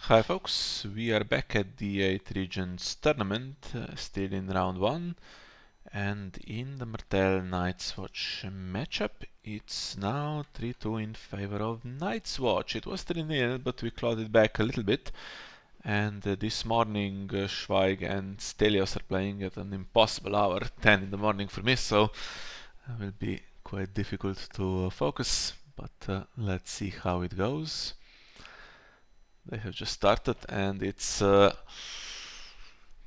Hi folks, we are back at the 8 Regions tournament, still in round 1, and in the Martell Night's Watch matchup it's now 3-2 in favor of Night's Watch. It was 3-0, but we clawed it back a little bit, and this morning Schwaig and Stelios are playing at an impossible hour, 10 in the morning for me, so it will be quite difficult to focus, but let's see how it goes. They have just started, and it's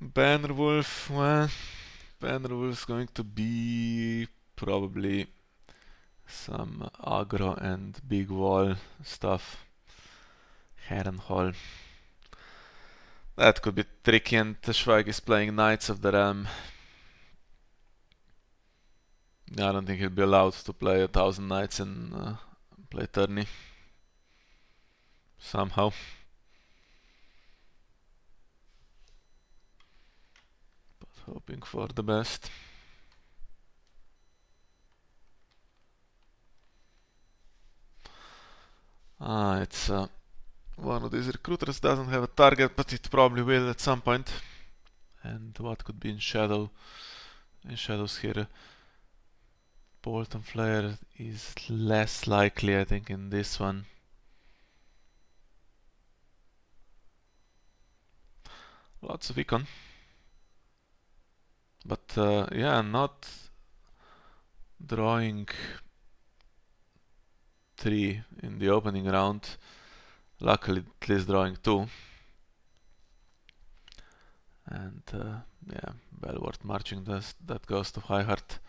Bannerwolf. Well, Bannerwolf's going to be probably some aggro and big wall stuff. Harrenhal. That could be tricky, and Schweig is playing Knights of the Realm. I don't think he'll be allowed to play 1,000 knights and play tourney. Somehow. But hoping for the best. It's one of these recruiters doesn't have a target, but it probably will at some point. And what could be in shadows here? Bolt and Flare is less likely, I think, in this one. Lots of econ. But yeah, not drawing 3 in the opening round. Luckily, at least drawing 2. And yeah, Belwort marching that goes to High Heart.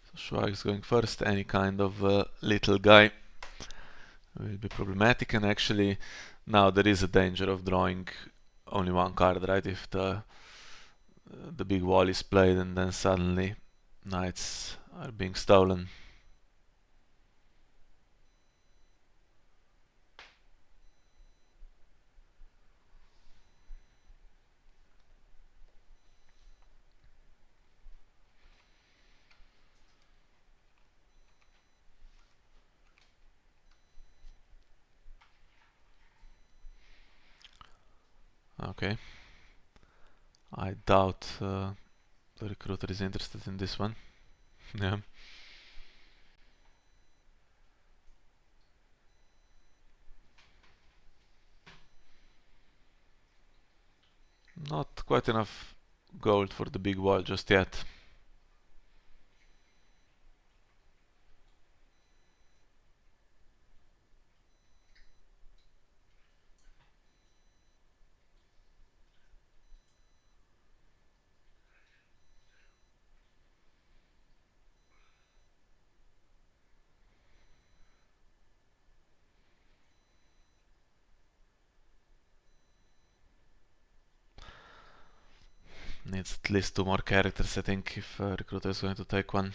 So Schwag is going first. Any kind of little guy will be problematic, and actually now there is a danger of drawing only one card, right? If the big wall is played and then suddenly knights are being stolen. Okay. I doubt the recruiter is interested in this one. Yeah. Not quite enough gold for the big wall just yet. Needs at least 2 more characters, I think, if recruiter is going to take one.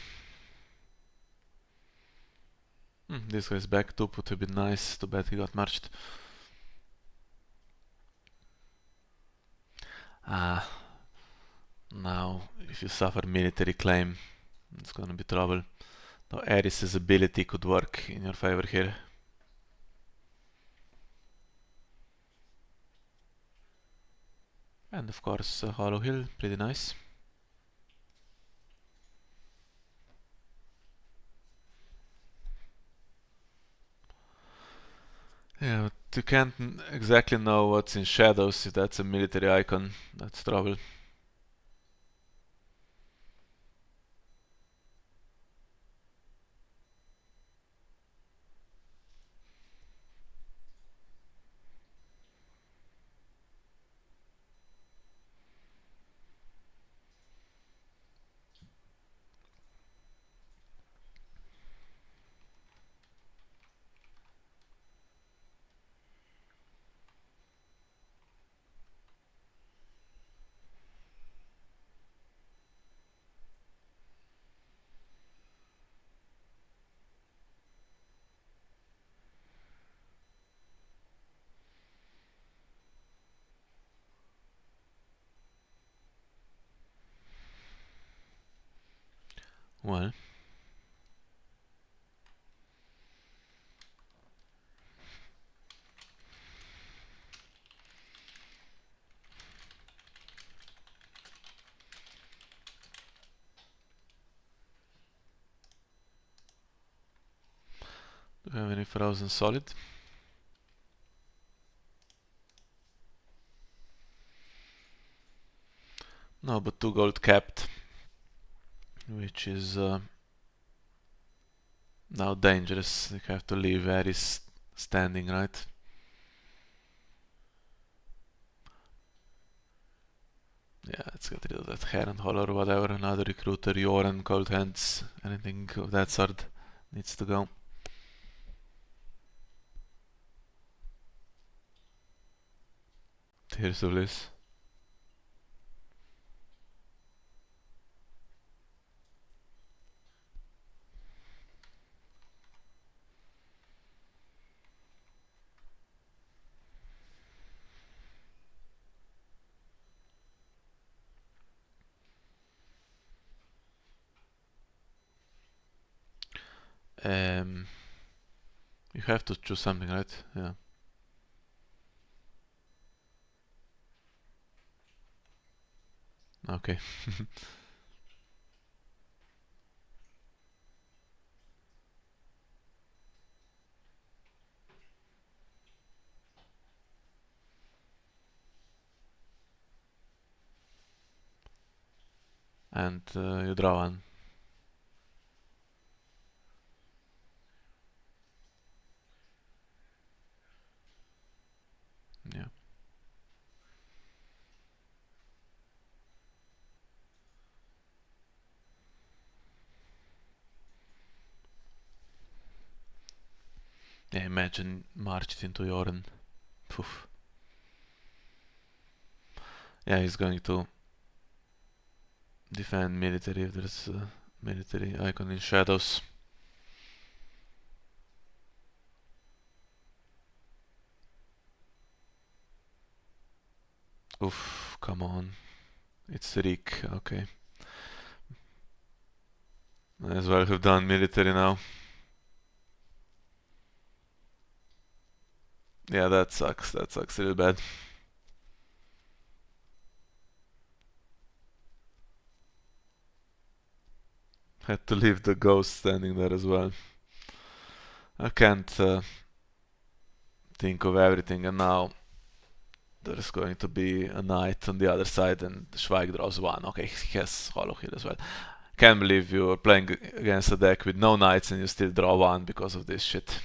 This guy's back. 2 would have been nice. Too bad he got marched. Now if you suffer military claim, it's gonna be trouble. Though Eris's ability could work in your favor here. And of course Hollow Hill, pretty nice. Yeah, but you can't exactly know what's in shadows. If that's a military icon, that's trouble. Well, Do you have any frozen solid? No, but 2 gold capped, which is now dangerous. You have to leave Ares standing, right? Yeah, let's get rid of that Heron Hall or whatever. Another recruiter, Yoren, Cold Hands, anything of that sort needs to go. Tears of Bliss. Um, you have to choose something, right? Yeah. Okay. And you draw one. Yeah. Yeah, imagine marched into Yoren. Poof. Yeah, he's going to defend military if there's a military icon in shadows. Oof, come on. It's Rick, okay. Might as well have done military now. Yeah, that sucks real bad. Had to leave the ghost standing there as well. I can't think of everything, and now there's going to be a knight on the other side, and Schwaig draws one. Okay, he has Hollow Hill as well. Can't believe you are playing against a deck with no knights and you still draw one because of this shit.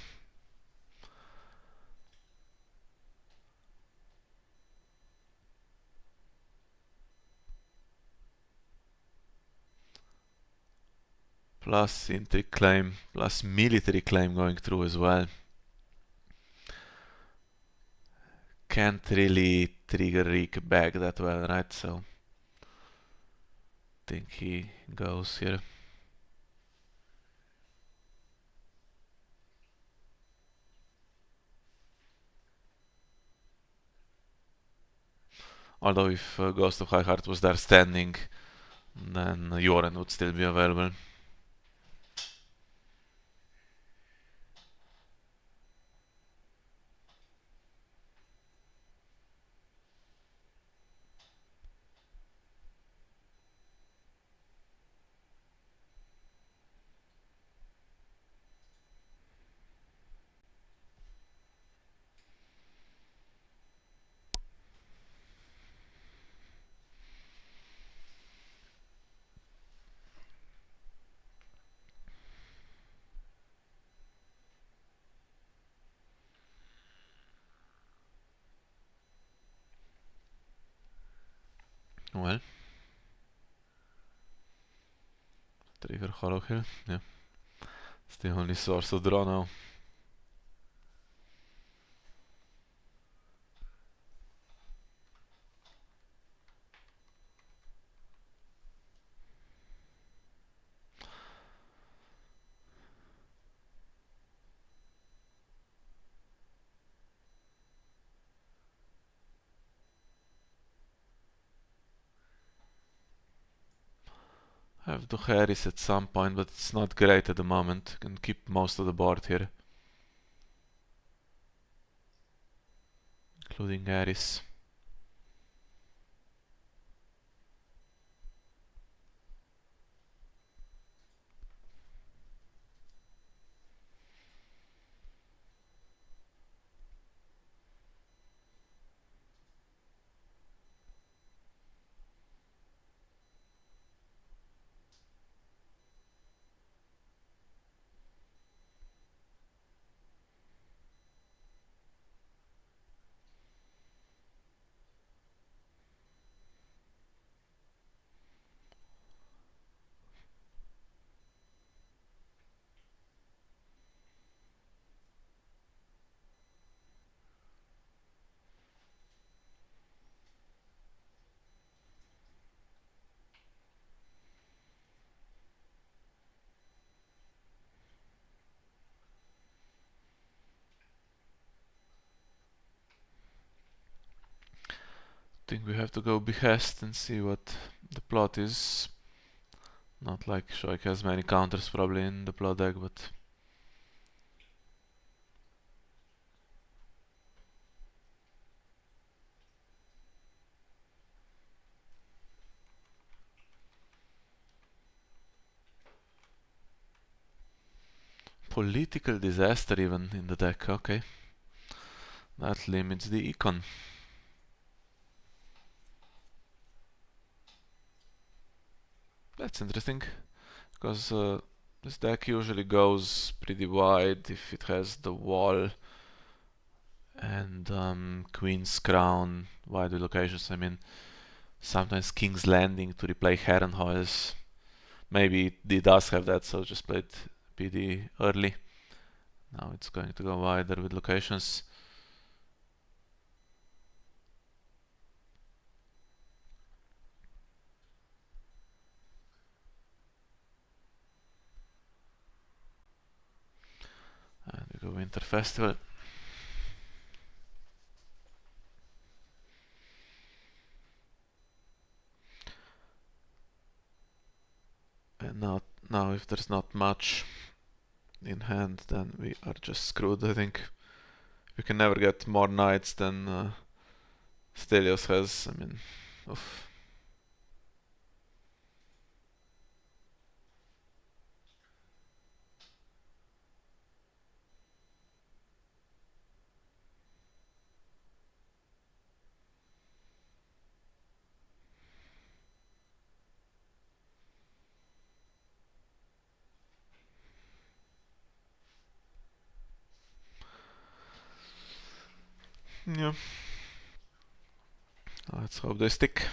Plus intrigue claim, plus military claim going through as well. Can't really trigger Reek back that well, right? So think he goes here. Although if Ghost of High Heart was there standing, then Yoren would still be available. Well, trigger Hollow Hill, yeah. It's the only source of draw now. I have to Harris at some point, but it's not great at the moment. Can keep most of the board here, including Harris. think we have to go behest and see what the plot is. Not like Schwaig has many counters probably in the plot deck, but political disaster even in the deck, okay. That limits the econ. That's interesting, because this deck usually goes pretty wide if it has the wall and Queen's Crown, wide relocations. I mean, sometimes King's Landing to replay Herrenholz. Maybe it does have that, so just played PD early. Now it's going to go wider with locations. And we go Winter Festival. And now if there's not much in hand, then we are just screwed, I think. We can never get more knights than Stelios has. I mean, oof. Yeah. Let's hope they stick.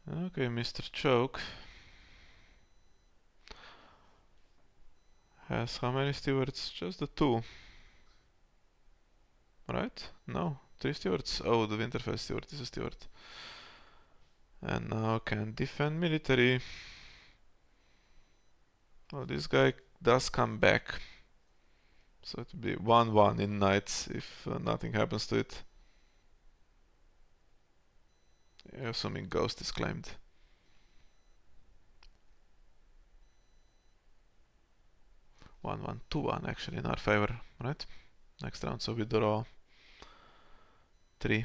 Okay, Mr. Choke has how many stewards? Just the two. Right? No, 3 stewards. Oh, the Winterfell steward is a steward. And now can defend military. Oh, this guy does come back. So it will be 1-1 in knights if nothing happens to it. Yeah, assuming ghost is claimed. 1-1, 2-1 actually in our favor, right? Next round, so we draw 3.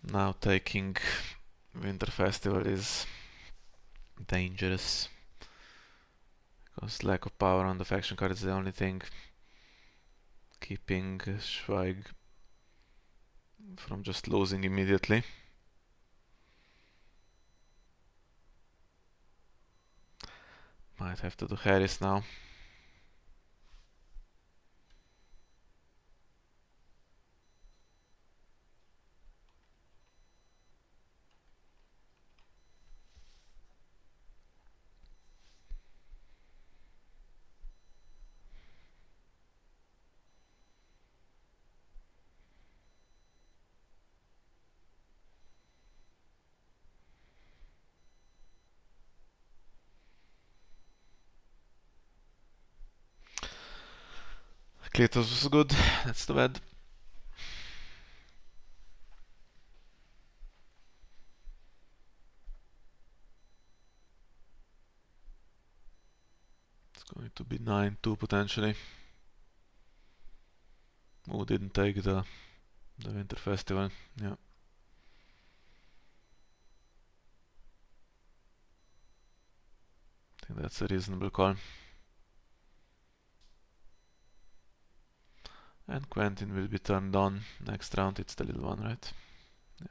Now taking Winter Festival is dangerous, because lack of power on the faction card is the only thing keeping Schwaig from just losing immediately. Might have to do Harris now. Cletus was good, that's too bad. It's going to be 9-2 potentially. Who didn't take the Winter Festival? Yeah. I think that's a reasonable call. And Quentin will be turned on next round. It's the little one, right? Yeah.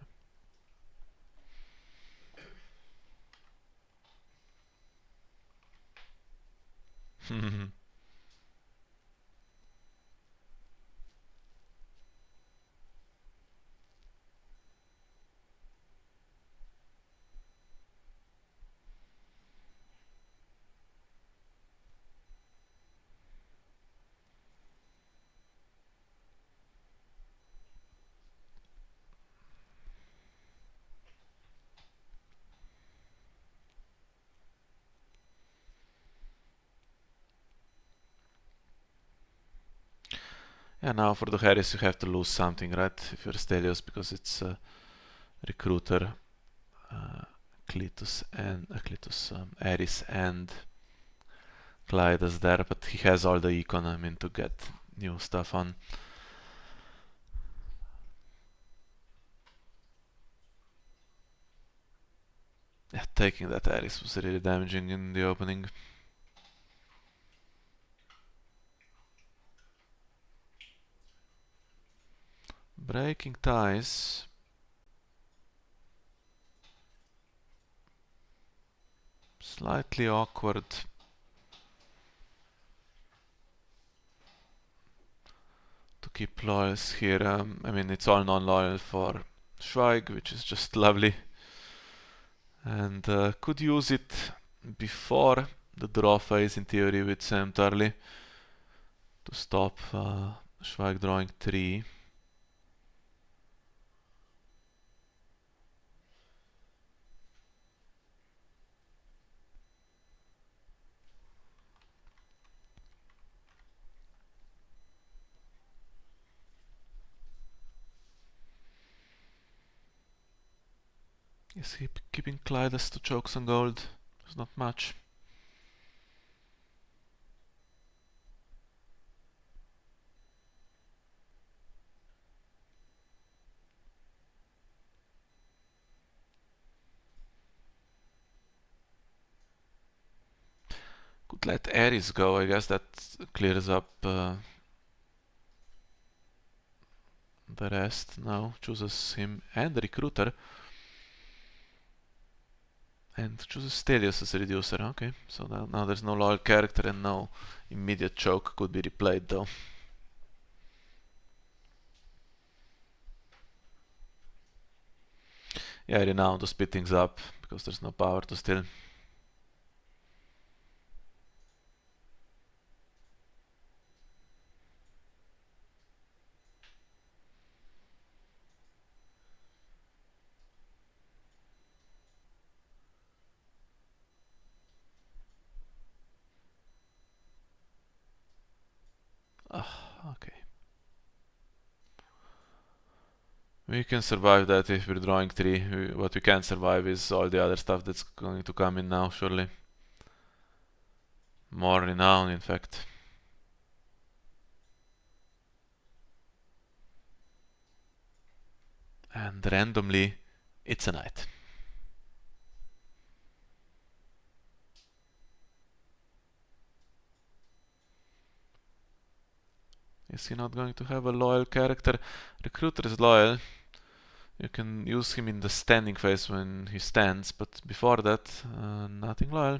Yeah, now for the Harris you have to lose something, right? If you're Stelios, because it's Recruiter, Aris and Clyde there, but he has all the econ, I mean, to get new stuff on. Yeah, taking that Aris was really damaging in the opening. Breaking ties. Slightly awkward. To keep loyals here. I mean, it's all non-loyal for Schwaig, which is just lovely. And could use it before the draw phase in theory with Sam Turley to stop Schweig drawing 3. Is he keeping Clydas to choke some gold? There's not much. Could let Ares go, I guess that clears up the rest. Now chooses him and the Recruiter. And chooses Stelios as a reducer. Okay, so now there's no loyal character and no immediate choke could be replayed though. Yeah, Renown to speed things up because there's no power to steal. Okay. We can survive that if we're drawing 3. What we can't survive is all the other stuff that's going to come in now, surely. More Renown, in fact. And randomly, it's a knight. Is he not going to have a loyal character? Recruiter is loyal. You can use him in the standing phase when he stands, but before that, nothing loyal.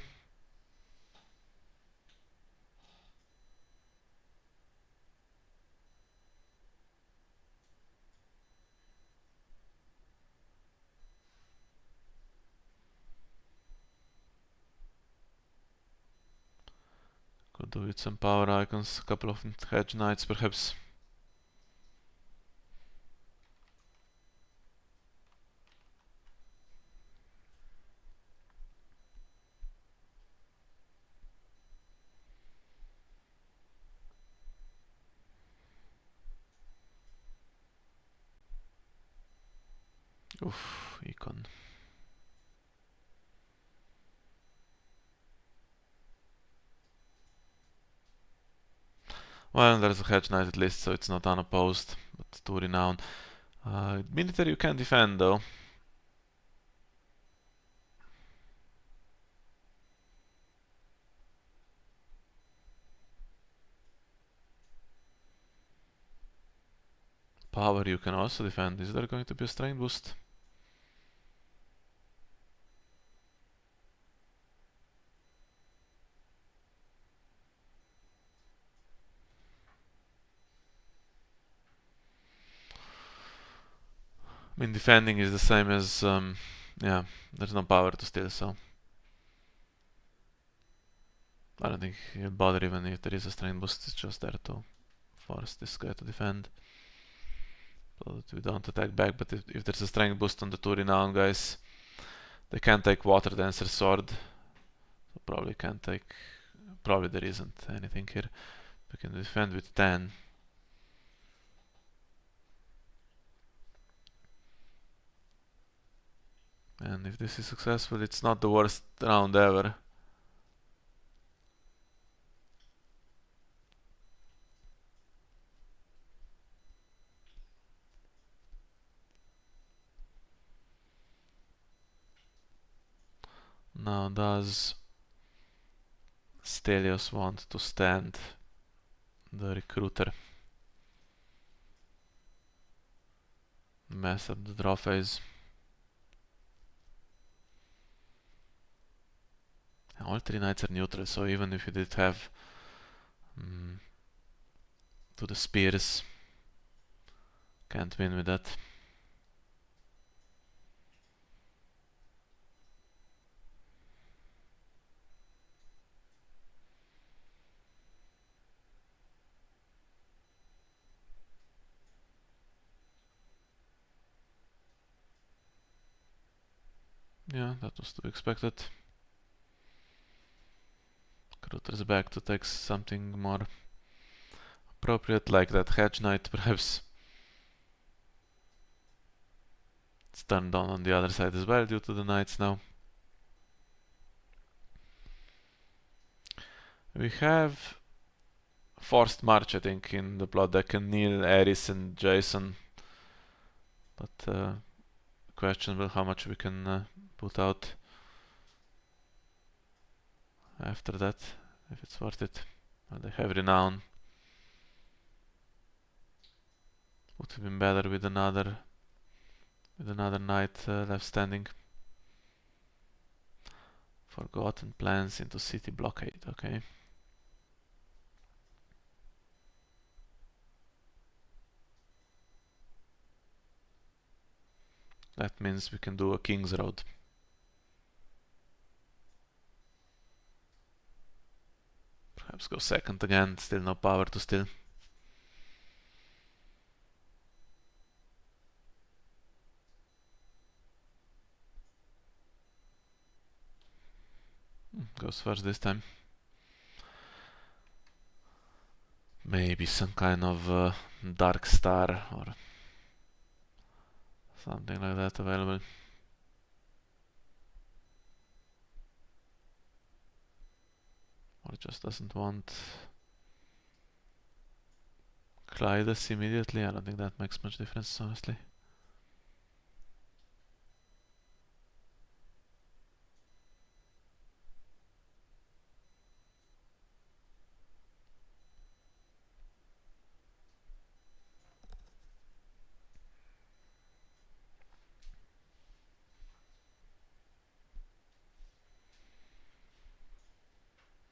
do with some power icons, a couple of hedge knights perhaps. Oof, econ. Well, there's a hedge knight at least, so it's not unopposed, but 2 renown. Military you can defend though. Power you can also defend. Is there going to be a strength boost? I mean, defending is the same as, yeah, there's no power to steal, so I don't think you'll bother even if there is a strength boost. It's just there to force this guy to defend, so that we don't attack back. But if there's a strength boost on the 2 renown guys, they can't take Water Dancer Sword, so probably can't take. Probably there isn't anything here. We can defend with 10. And if this is successful, it's not the worst round ever. Now does Stelios want to stand the recruiter? Mess up the draw phase. All 3 knights are neutral, so even if you did have to the spears, can't win with that. Yeah, that was to be expected. Recruiter's back to take something more appropriate, like that hedge knight perhaps. It's turned on the other side as well due to the knights now. We have Forced March, I think, in the plot deck, and Neil, Ares and Jason. But questionable how much we can put out after that, if it's worth it. Well, they have Renown. Would have been better with another knight left standing. Forgotten plans into city blockade, okay. That means we can do a King's Road. Perhaps go second again, still no power to steal. Goes first this time. Maybe some kind of Dark Star or something like that available. Or just doesn't want Clydes immediately. I don't think that makes much difference, honestly.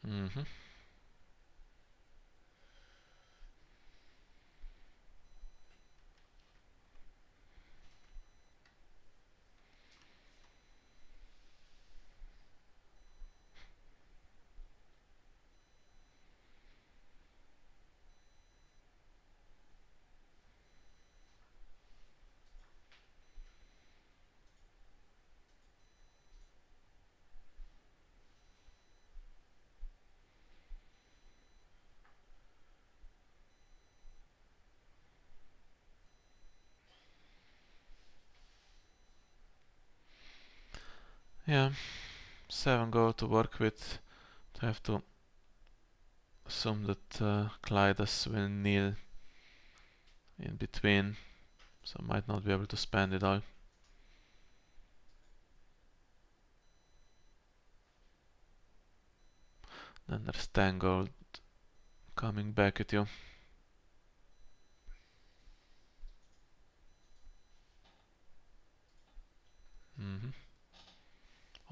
Mm-hmm. Yeah, 7 gold to work with. I have to assume that Clydas will kneel in between, so I might not be able to spend it all. Then there's 10 gold coming back at you.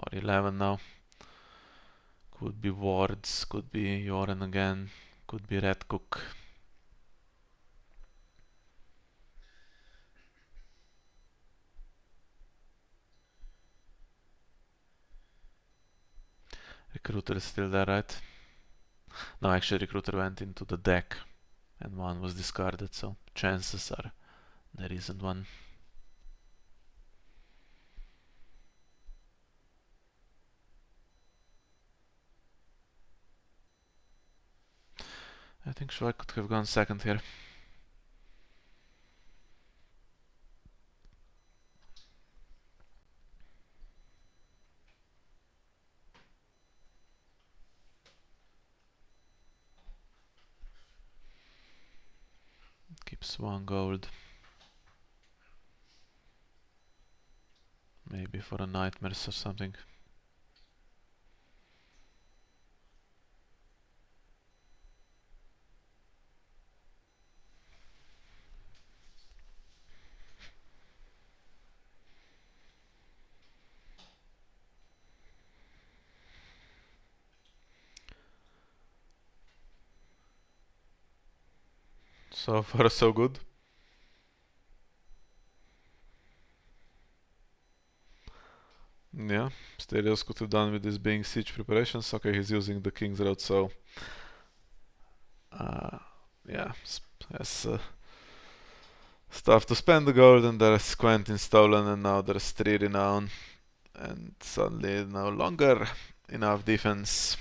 Or 11 now. Could be wards, could be Yoren again, could be Red Cook. Recruiter is still there, right? No, actually Recruiter went into the deck and one was discarded, so chances are there isn't one. I think Schwaig could have gone second here. Keeps 1 gold. Maybe for a nightmares or something. So far so good. Yeah, Stelios could have done with this being siege preparations. Okay, he's using the King's Road, so yeah, has stuff to spend the gold, and there's Quentin stolen, and now there's 3 renown, and suddenly no longer enough defense.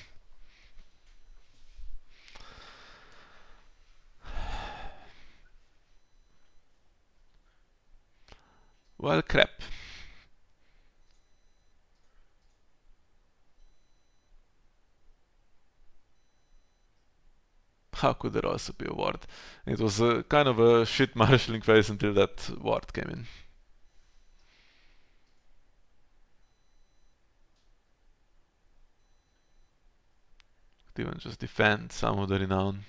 Well, crap. How could there also be a ward? It was a kind of a shit marshalling phase until that ward came in. Could even just defend some of the renown,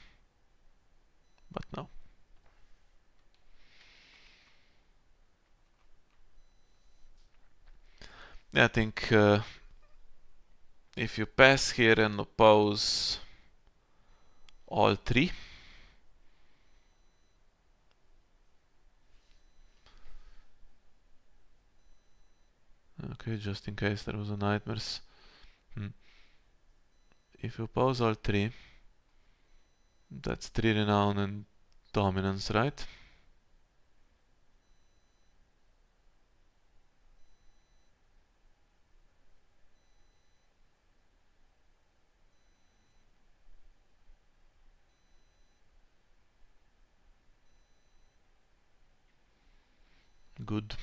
but no. Yeah, I think if you pass here and oppose all 3, okay, just in case there was a nightmares. If you oppose all 3, that's 3 renown and dominance, right? Good.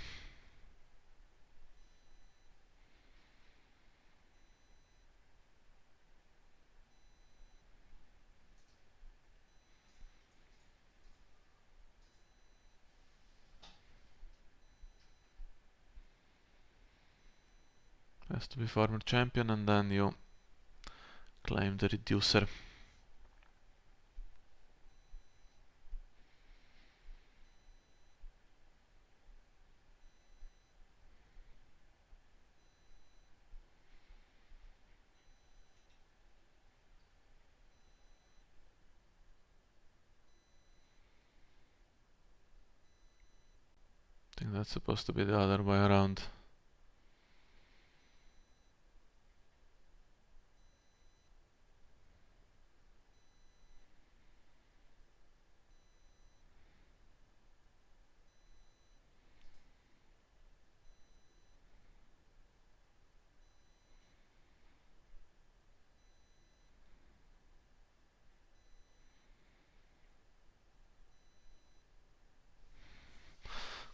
Has to be former champion, and then you claim the reducer. I think that's supposed to be the other way around.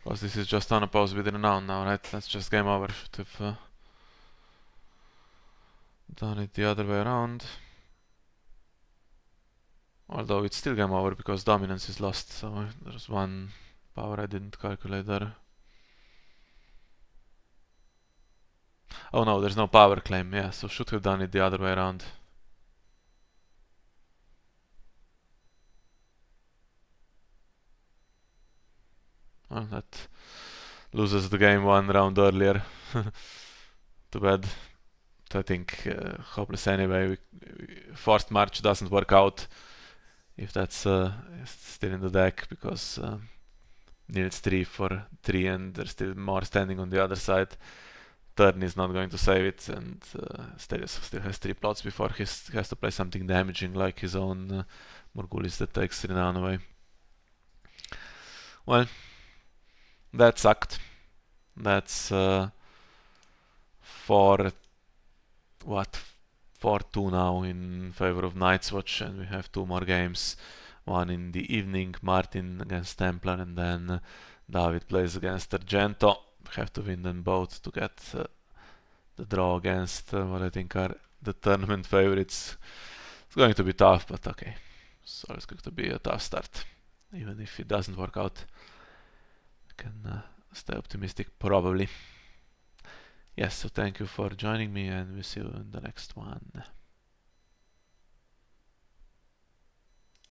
Because this is just unopposed with renown now, right? That's just game over. Should have done it the other way around. Although it's still game over because dominance is lost, so there's one power I didn't calculate there. Oh no, there's no power claim, yeah, so should have done it the other way around. Well, that loses the game one round earlier. Too bad. I think hopeless anyway. Forced March doesn't work out if that's still in the deck because Nils 3 for 3 and there's still more standing on the other side. Turn is not going to save it, and Stelios still has 3 plots before he has to play something damaging like his own Morgulis that takes renown away. Well, that sucked. That's 4-2 now in favor of Night's Watch, and we have 2 more games. One in the evening, Martin against Templar, and then David plays against Argento. We have to win them both to get the draw against what I think are the tournament favorites. It's going to be tough, but okay. So it's going to be a tough start. Even if it doesn't work out, I can stay optimistic probably. Yes, so thank you for joining me, and we'll see you in the next one.